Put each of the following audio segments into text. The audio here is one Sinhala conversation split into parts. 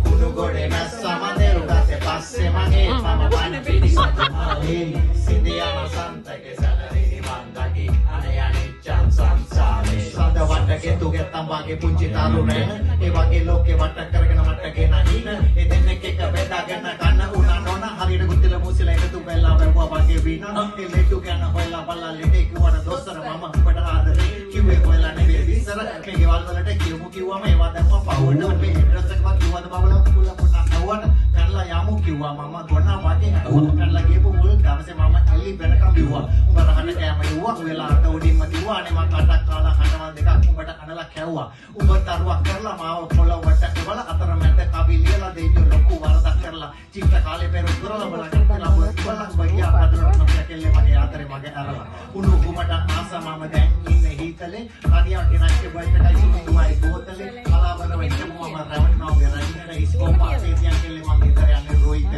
කුණු ගොඩේ මැස්සම දෙරුගත්තේ පස්සේ මගේ මම වන පිටිසතුමාලේ සිඳියන සන්තගේ සැලරිනි වන්දකි අනේ අනිච්චන් සංසාරේ සඳ වටගේ තුගෙත්තම් වගේ පුංචි තරුණය ඒ වගේ ලෝකේ වට කරගෙන වටගෙන හින ඒ දෙන්නෙක් එක බෙදාගෙන කන්න උනා නොන හරියට ගුතිල මුසිලා එකතු වෙලා වැවුවා වගේ වින ඒ ලෙඩු ගැන හොයලා බලලා ලෙඩේ කිව්වට දොස්තර මම උඹට ආදරේ කිව්වේ හොයලා නෙවෙයි විසර මේ ගෙවල් වලට කිව්වම ඒවා දැම්ම පවුඩ මේ ඇඩ්‍රස් එකක් කිව්වද බබලා පුලා පුනා අවුවට කන්ලා යමු කිව්වා මම ගොනා වගේ අවුවට කන්ලා ගියපු මුල් දවසේ මම ඇලි වෙනකම් බිව්වා උඹ රහන්න කෑම ඉව්වා වෙලා අත උඩින්ම දිව්වා අනේ මම කඩක් කාලා කනවල් දෙකක් උඹට කනලා කැව්වා උඹ තරුවක් කරලා මාව පොළොවට කෙවලා අතර මැද කවි ලියලා දෙයියෝ ලොකු වරදක් කරලා චිත්ත කාලේ පෙර උතරලා බලන්න කියලා බලන් බයියා අතරට මම කැල්ලේ මගේ ආතරේ මගේ අරලා උණු කුමට ආසා මම දැන් ඉන්නේ හිතලේ හරියට ගෙනච්ච බයිටයි සුතුමයි බෝතලේ කලාවර වෙච්ච මම රවට්නවා වෙරහිනට ඉස්කෝපා තේතියන් කෙල්ලේ මම ඉතර යන්නේ රෝහිතට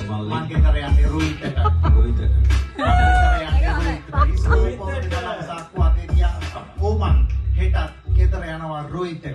මල්ලි මම ඉතර යන්නේ රෝහිතට හෙටත් ගෙදර යනවා රෝහිතට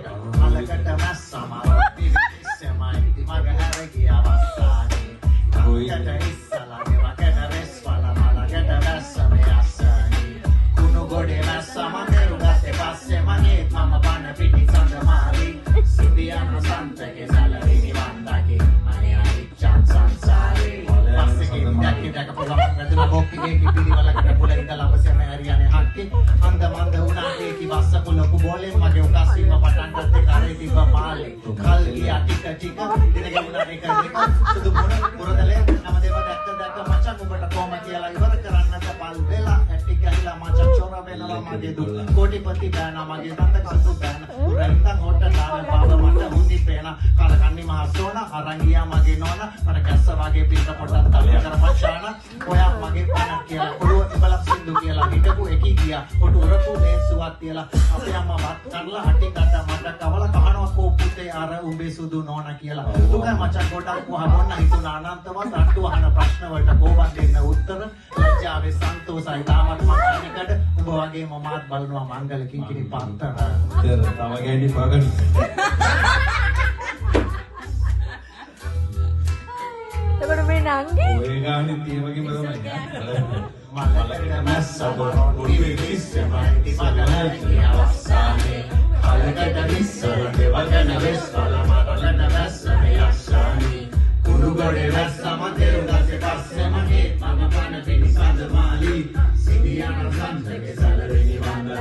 අලකට මැස්සම පිස්සමයි මග හැරගිය අවස්ථාවේ රෝහිතට ඉස්සලා දෙවකට රෙස්වලා මලකට මැස්සම යස්සනි කුණු ගොඩේ මැස්සම දෙරුගත්තේ පස්සේ මගේ මම බන පිටි සඳ මාලි සිටියන සන්තගේ සැලරිනි වන්දකි මනේ අනිච්චන් සංසාරේ පස්සේ දැක පොළොන් වැදුන බොක්කේ පිළිවලකට පොළ ඉඳලා අපසම හරියන්නේ හක්කේ අන්ද මන්ද උනාගේ කිවස්ස කුලකු බෝලේ මගේ උකස්සීම පටන් ගත්තේ කරේ තිබ්බ මාලේ කල් ගියා ටික ටික දින ගැමුණා දෙක දෙක සුදු මොන පුරදලේ නම දේව දැක්ක මචං උඹට කොහම කියලා ඉවර කරන්නත් පල් වෙලා ඇටි ගහලා මචං චොර වෙනවා මගේ දුක් කොටිපති බෑන මගේ තන්ද කසු බෑන උරෙන්දන් හොට දාන බාබ මට හුඳි පේන කල කන්නේ මහ සෝන අරන් ගියා මගේ නෝන මට කැස්ස වගේ පිට පොටක් තලිය කර මචාන ඔයා මගේ පණ කියලා ඔළුව ඉබලක් සින්දු කියලා හිටපු එකී ගියා කොට උරපු ලේන්සුවක් තියලා අපේ අම්මා වත් කරලා හටි කඩ මට කවල කහනවා කෝ පුතේ අර උඹේ සුදු නෝන කියලා දුකයි මචං ගොඩක් වහ මොන්න හිතුණා අනන්තවත් අට්ටු අහන ප්‍රශ්න වලට කොහොමද දෙන්න උත්තර ලැජ්ජාවේ සන්තෝසයි තාමත් මම කනකඩ උඹ වගේ මමත් බලනවා මංගල කිංකිණි පන්තර තව ගැඩි පගන එතකොට මේ නංගි ඔය ගානේ තිය වගේම තමයි මලකට මැස්ස බොන පොඩි වෙකිස්සමයි